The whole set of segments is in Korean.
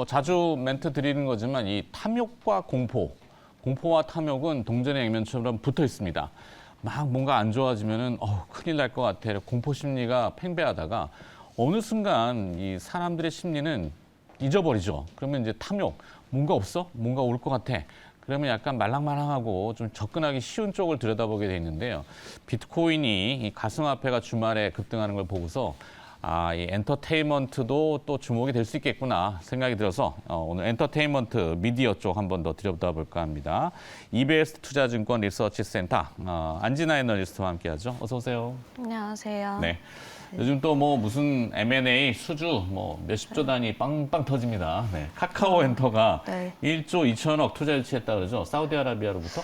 뭐 자주 멘트 드리는 거지만 이 탐욕과 공포와 탐욕은 동전의 액면처럼 붙어 있습니다. 막 뭔가 안 좋아지면은 큰일 날 것 같아. 공포 심리가 팽배하다가 어느 순간 이 사람들의 심리는 잊어버리죠. 그러면 이제 탐욕, 뭔가 없어? 뭔가 올 것 같아. 그러면 약간 말랑말랑하고 좀 접근하기 쉬운 쪽을 들여다보게 돼 있는데요. 비트코인이 이 가상화폐가 주말에 급등하는 걸 보고서 이 엔터테인먼트도 또 주목이 될 수 있겠구나 생각이 들어서 오늘 엔터테인먼트 미디어 쪽 한번 더 들여다볼까 합니다. EBS 투자증권 리서치센터 안진아 애널리스트와 함께하죠. 어서 오세요. 안녕하세요. 네. 요즘 또 뭐 무슨 M&A 수주 뭐 몇십조 단위 빵빵 터집니다. 네. 카카오 엔터가 네. 1조 2천억 투자 유치했다 그러죠. 사우디아라비아로부터?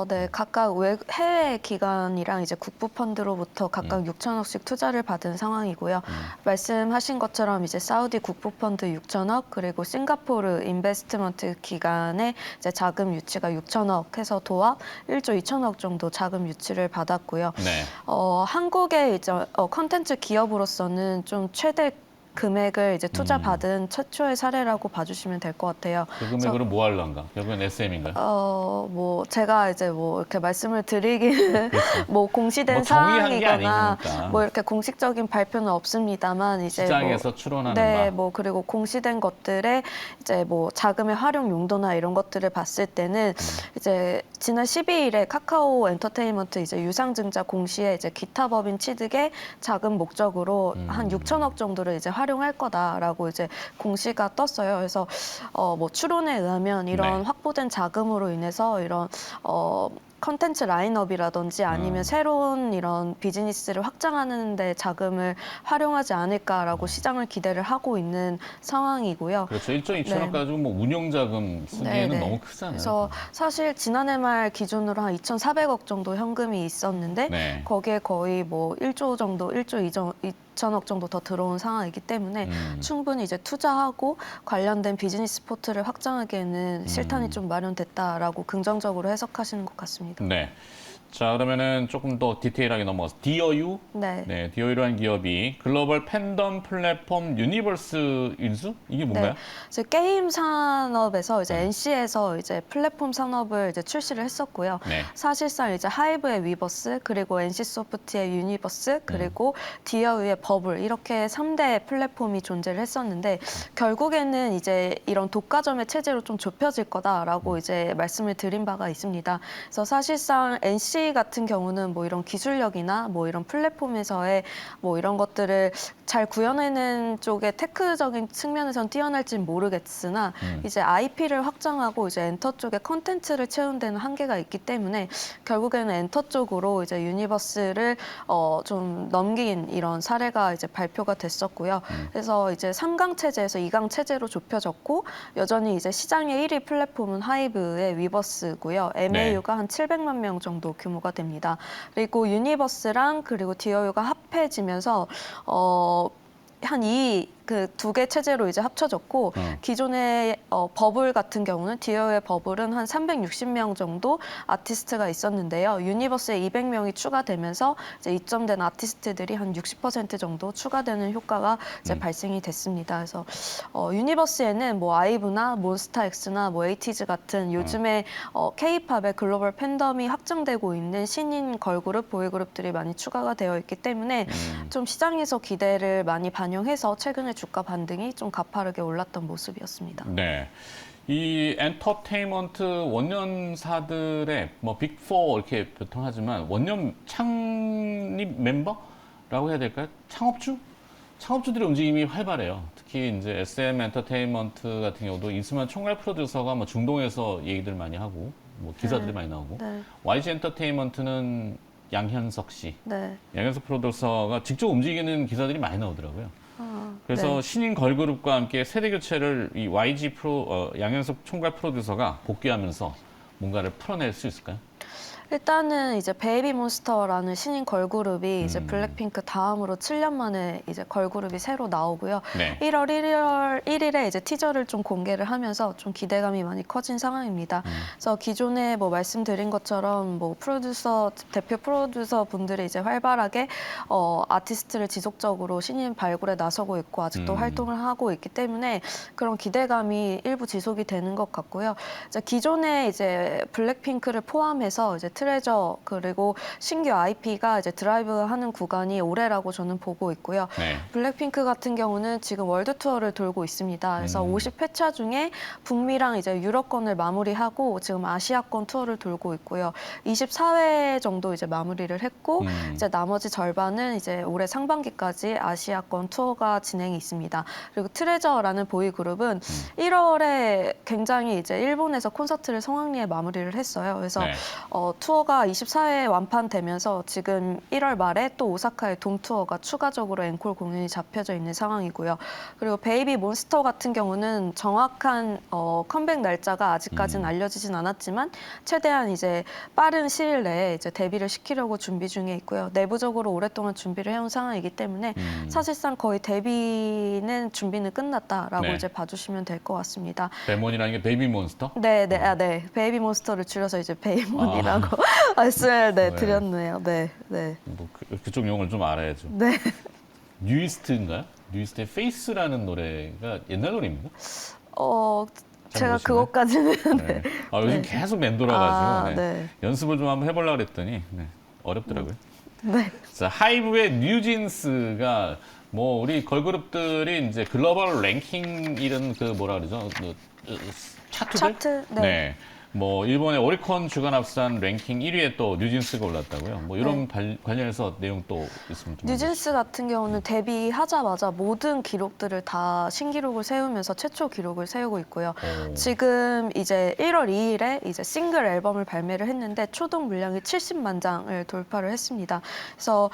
네, 각각 해외 기관이랑 이제 국부 펀드로부터 각각 6천억씩 투자를 받은 상황이고요. 말씀하신 것처럼 이제 사우디 국부 펀드 6천억 그리고 싱가포르 인베스트먼트 기관의 이제 자금 유치가 6천억 해서 도합 1조 2천억 정도 자금 유치를 받았고요. 네. 한국의 이제 컨텐츠 기업으로서는 좀 최대 금액을 이제 투자 받은 최초의 사례라고 봐주시면 될 것 같아요. 그 금액으로 뭐 하려는가? 결국엔 SM인가요? 뭐 제가 이제 뭐 이렇게 말씀을 드리기는 뭐 공시된 뭐 정의한 게 사항이거나 아니니까. 뭐 이렇게 공식적인 발표는 없습니다만 이제 시장에서 추론하는 네, 바. 뭐 그리고 공시된 것들의 이제 뭐 자금의 활용 용도나 이런 것들을 봤을 때는 이제 지난 12일에 카카오 엔터테인먼트 이제 유상증자 공시에 이제 기타 법인 취득의 자금 목적으로 한 6천억 정도를 이제 활용할 거다라고 이제 공시가 떴어요. 그래서 뭐 추론에 의하면 이런 네. 확보된 자금으로 인해서 이런 컨텐츠 라인업이라든지 아니면 새로운 이런 비즈니스를 확장하는 데 자금을 활용하지 않을까라고 시장을 기대를 하고 있는 상황이고요. 그렇죠. 1조 2천억 네. 가지고 뭐 운용자금 쓰기에는 네네. 너무 크잖아요. 그래서 사실 지난해 말 기준으로 한 2,400억 정도 현금이 있었는데 네. 거기에 거의 뭐 1조 정도, 1조 2천억 정도 더 들어온 상황이기 때문에 충분히 이제 투자하고 관련된 비즈니스 포트를 확장하기에는 실탄이 좀 마련됐다라고 긍정적으로 해석하시는 것 같습니다. 네. 자, 그러면은 조금 더 디테일하게 넘어가서 디어유? 네. 네, 디어유라는 기업이 글로벌 팬덤 플랫폼 유니버스 인수? 이게 뭔가요? 네, 이제 게임 산업에서 이제 NC에서 이제 플랫폼 산업을 이제 출시를 했었고요. 네. 사실상 이제 하이브의 위버스 그리고 NC 소프트의 유니버스 그리고 디어유의 버블 이렇게 3대 플랫폼이 존재를 했었는데 결국에는 이제 이런 독과점의 체제로 좀 좁혀질 거다라고 이제 말씀을 드린 바가 있습니다. 그래서 사실상 NC 같은 경우는 뭐 이런 기술력이나 뭐 이런 플랫폼에서의 뭐 이런 것들을 잘 구현해낸 쪽에 테크적인 측면에선 뛰어날지는 모르겠으나 이제 IP를 확장하고 이제 엔터 쪽에 컨텐츠를 채운 데는 한계가 있기 때문에 결국에는 엔터 쪽으로 이제 유니버스를 좀 넘긴 이런 사례가 이제 발표가 됐었고요. 그래서 이제 3강 체제에서 2강 체제로 좁혀졌고 여전히 이제 시장의 1위 플랫폼은 하이브의 위버스고요. MAU가 한 700만 명 정도 규모가 됩니다. 그리고 유니버스랑 그리고 디어유가 합해지면서 한 그 두 개 체제로 이제 합쳐졌고 기존의 버블 같은 경우는 디어의 버블은 한 360명 정도 아티스트가 있었는데요. 유니버스에 200명이 추가되면서 이제 입점된 아티스트들이 한 60% 정도 추가되는 효과가 이제 발생이 됐습니다. 그래서 유니버스에는 뭐 아이브나 몬스타엑스나 뭐 에이티즈 같은 요즘에 K-팝의 글로벌 팬덤이 확장되고 있는 신인 걸그룹, 보이그룹들이 많이 추가가 되어 있기 때문에 좀 시장에서 기대를 많이 반영해서 최근에 주가 반등이 좀 가파르게 올랐던 모습이었습니다. 네. 이 엔터테인먼트 원년사들의 뭐 빅4 이렇게 보통 하지만 원년 창립 멤버라고 해야 될까요? 창업주들의 움직임이 활발해요. 특히 이제 SM 엔터테인먼트 같은 경우도 이수만 총괄 프로듀서가 뭐 중동에서 얘기들 많이 하고 뭐 기사들이 많이 나오고 네. YG 엔터테인먼트는 양현석 씨, 네. 양현석 프로듀서가 직접 움직이는 기사들이 많이 나오더라고요. 그래서 네. 신인 걸그룹과 함께 세대 교체를 이 YG 양현석 총괄 프로듀서가 복귀하면서 뭔가를 풀어낼 수 있을까요? 일단은 이제 베이비몬스터라는 신인 걸그룹이 이제 블랙핑크 다음으로 7년 만에 이제 걸그룹이 새로 나오고요. 네. 1월 1일에 이제 티저를 좀 공개를 하면서 좀 기대감이 많이 커진 상황입니다. 그래서 기존에 뭐 말씀드린 것처럼 뭐 대표 프로듀서 분들이 이제 활발하게 아티스트를 지속적으로 신인 발굴에 나서고 있고 아직도 활동을 하고 있기 때문에 그런 기대감이 일부 지속이 되는 것 같고요. 이제 기존에 이제 블랙핑크를 포함해서 이제 트레저 그리고 신규 IP가 이제 드라이브하는 구간이 올해라고 저는 보고 있고요. 네. 블랙핑크 같은 경우는 지금 월드 투어를 돌고 있습니다. 그래서 50회차 중에 북미랑 이제 유럽권을 마무리하고 지금 아시아권 투어를 돌고 있고요. 24회 정도 이제 마무리를 했고 이제 나머지 절반은 이제 올해 상반기까지 아시아권 투어가 진행이 있습니다. 그리고 트레저라는 보이 그룹은 1월에 굉장히 이제 일본에서 콘서트를 성황리에 마무리를 했어요. 그래서 네. 투어가 24회 완판되면서 지금 1월 말에 또 오사카의 돔 투어가 추가적으로 앵콜 공연이 잡혀져 있는 상황이고요. 그리고 베이비 몬스터 같은 경우는 정확한 컴백 날짜가 아직까지는 알려지진 않았지만 최대한 이제 빠른 시일 내에 이제 데뷔를 시키려고 준비 중에 있고요. 내부적으로 오랫동안 준비를 해온 상황이기 때문에 사실상 거의 데뷔는 준비는 끝났다라고 네. 이제 봐주시면 될 것 같습니다. 데몬이라는 게 베이비몬스터? 네. 베이비 몬스터를 줄여서 이제 베이몬이라고 말씀을 네. 드렸네요. 네. 뭐 그쪽 용어를 좀 알아야죠. 네. 뉴이스트인가요? 뉴이스트의 페이스라는 노래가 옛날 노래입니다. 제가 모르시나요? 그것까지는 네. 요즘 계속 맴돌아가지고 네. 연습을 좀 한번 해보려고 그랬더니 어렵더라고요. 네. 자, 하이브의 뉴진스가 뭐 우리 걸그룹들이 이제 글로벌 랭킹 이런 그 뭐라 그러죠? 차트들? 차트, 네. 뭐 일본의 오리콘 주간 합산 랭킹 1위에 또 뉴진스가 올랐다고요. 뭐 이런 관련해서 내용 또 있으면 좀 뉴진스 같은 경우는 데뷔하자마자 모든 기록들을 다 신기록을 세우면서 최초 기록을 세우고 있고요. 지금 이제 1월 2일에 이제 싱글 앨범을 발매를 했는데 초동 물량이 70만 장을 돌파를 했습니다. 그래서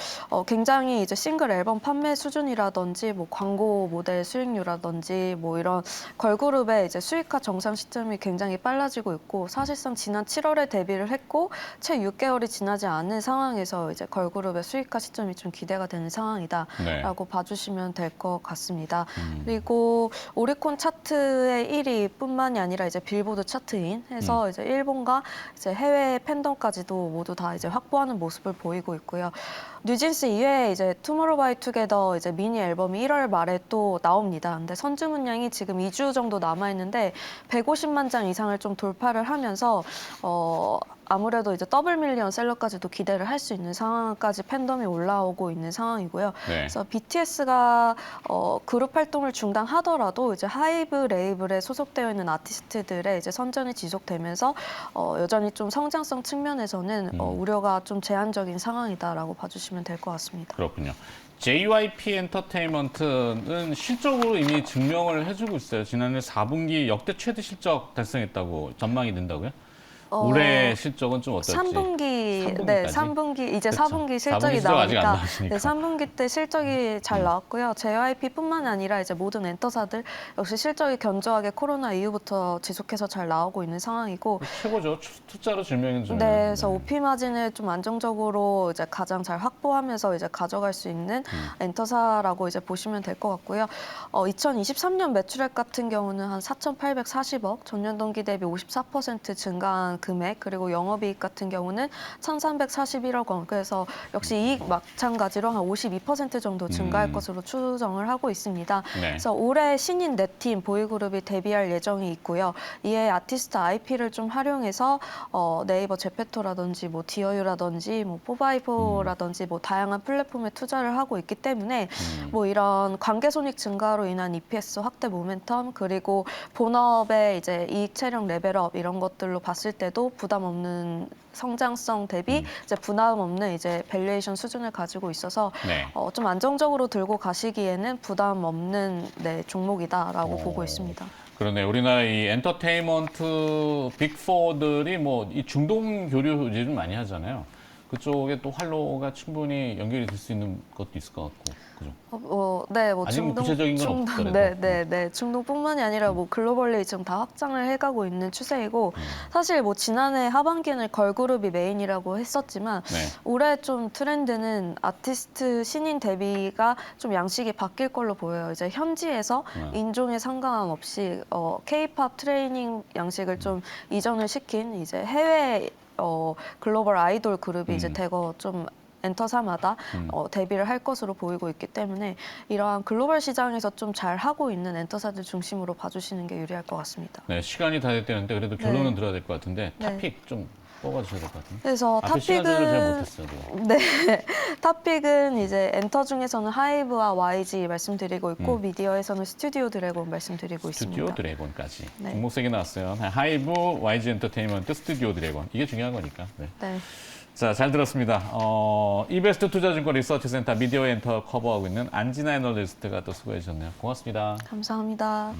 굉장히 이제 싱글 앨범 판매 수준이라든지 뭐 광고 모델 수익률이라든지 뭐 이런 걸그룹의 이제 수익화 정상 시점이 굉장히 빨라지고 있고 사실상 지난 7월에 데뷔를 했고 채 6개월이 지나지 않은 상황에서 이제 걸그룹의 수익화 시점이 좀 기대가 되는 상황이다라고 봐주시면 될 것 같습니다. 그리고 오리콘 차트의 1위뿐만이 아니라 이제 빌보드 차트인 해서 이제 일본과 이제 해외 팬덤까지도 모두 다 이제 확보하는 모습을 보이고 있고요. 뉴진스 이외에 이제 투모로우바이투게더 이제 미니 앨범이 1월 말에 또 나옵니다. 근데 선주 문량이 지금 2주 정도 남아 있는데 150만 장 이상을 좀 돌파를 하면서 아무래도 이제 더블 밀리언 셀러까지도 기대를 할 수 있는 상황까지 팬덤이 올라오고 있는 상황이고요. 네. 그래서 BTS가 그룹 활동을 중단하더라도 이제 하이브 레이블에 소속되어 있는 아티스트들의 이제 선전이 지속되면서 여전히 좀 성장성 측면에서는 우려가 좀 제한적인 상황이다라고 봐주시면 될 것 같습니다. 그렇군요. JYP 엔터테인먼트는 실적으로 이미 증명을 해주고 있어요. 지난해 4분기 역대 최대 실적 달성했다고 전망이 된다고요? 올해 실적은 좀 어떨지? 3분기, 네, 3분기 이제 그렇죠. 4분기 실적이 4분기 실적 아직 안 나오니까 나왔으니까. 네, 3분기 때 실적이 잘 나왔고요. JYP뿐만 아니라 이제 모든 엔터사들 역시 실적이 견조하게 코로나 이후부터 지속해서 잘 나오고 있는 상황이고 최고죠. 투자로 증명해 주는. 네, 그래서 OP 마진을 좀 안정적으로 이제 가장 잘 확보하면서 이제 가져갈 수 있는 엔터사라고 이제 보시면 될 것 같고요. 2023년 매출액 같은 경우는 한 4,840억, 전년 동기 대비 54% 증가한 금액, 그리고 영업이익 같은 경우는 1,341억 원. 그래서 역시 이익 마찬가지로 한 52% 정도 증가할 것으로 추정을 하고 있습니다. 네. 그래서 올해 신인 4팀 보이그룹이 데뷔할 예정이 있고요. 이에 아티스트 IP를 좀 활용해서 네이버 제페토라든지 뭐 디어유라든지 뭐 포바이포라든지 뭐 다양한 플랫폼에 투자를 하고 있기 때문에 뭐 이런 관계 손익 증가로 인한 EPS 확대 모멘텀, 그리고 본업의 이제 이익 체력 레벨업 이런 것들로 봤을 때도 부담 없는 성장성 대비 이제 부담 없는 이제 밸류에이션 수준을 가지고 있어서 네. 좀 안정적으로 들고 가시기에는 부담 없는 종목이다라고 보고 있습니다. 그러네. 우리나라 이 엔터테인먼트 빅4들이 뭐 이 중동 교류 요즘 많이 하잖아요. 그쪽에 또 활로가 충분히 연결이 될 수 있는 것도 있을 것 같고, 그죠? 네, 뭐 아니면 구체적인 건 없더라도. 네, 중동뿐만이 아니라 뭐 글로벌리 지금 다 확장을 해가고 있는 추세이고 사실 뭐 지난해 하반기에는 걸그룹이 메인이라고 했었지만 네. 올해 좀 트렌드는 아티스트 신인 데뷔가 좀 양식이 바뀔 걸로 보여요. 이제 현지에서 인종에 상관없이 K-팝 트레이닝 양식을 좀 이전을 시킨 이제 해외 글로벌 아이돌 그룹이 이제 대거 좀 엔터사마다 데뷔를 할 것으로 보이고 있기 때문에 이러한 글로벌 시장에서 좀 잘 하고 있는 엔터사들 중심으로 봐주시는 게 유리할 것 같습니다. 네, 시간이 다 됐다는데 그래도 결론은 네. 들어야 될 것 같은데 네. 탑픽 좀 뽑아주셔야 될 것 같은데. 그래서 앞에 시간 조절 잘 탑픽은 못했어요. 제가. 네, 탑픽은 이제 엔터 중에서는 하이브와 YG 말씀드리고 있고 미디어에서는 스튜디오 드래곤 말씀드리고 스튜디오 있습니다. 드래곤까지. 네. 종목 세개 나왔어요. 하이브, YG 엔터테인먼트, 스튜디오 드래곤. 이게 중요한 거니까. 네. 네. 자, 잘 들었습니다. 이베스트 투자증권 리서치센터 미디어 엔터 커버하고 있는 안진아 애널리스트가 또 수고해 주셨네요. 고맙습니다. 감사합니다.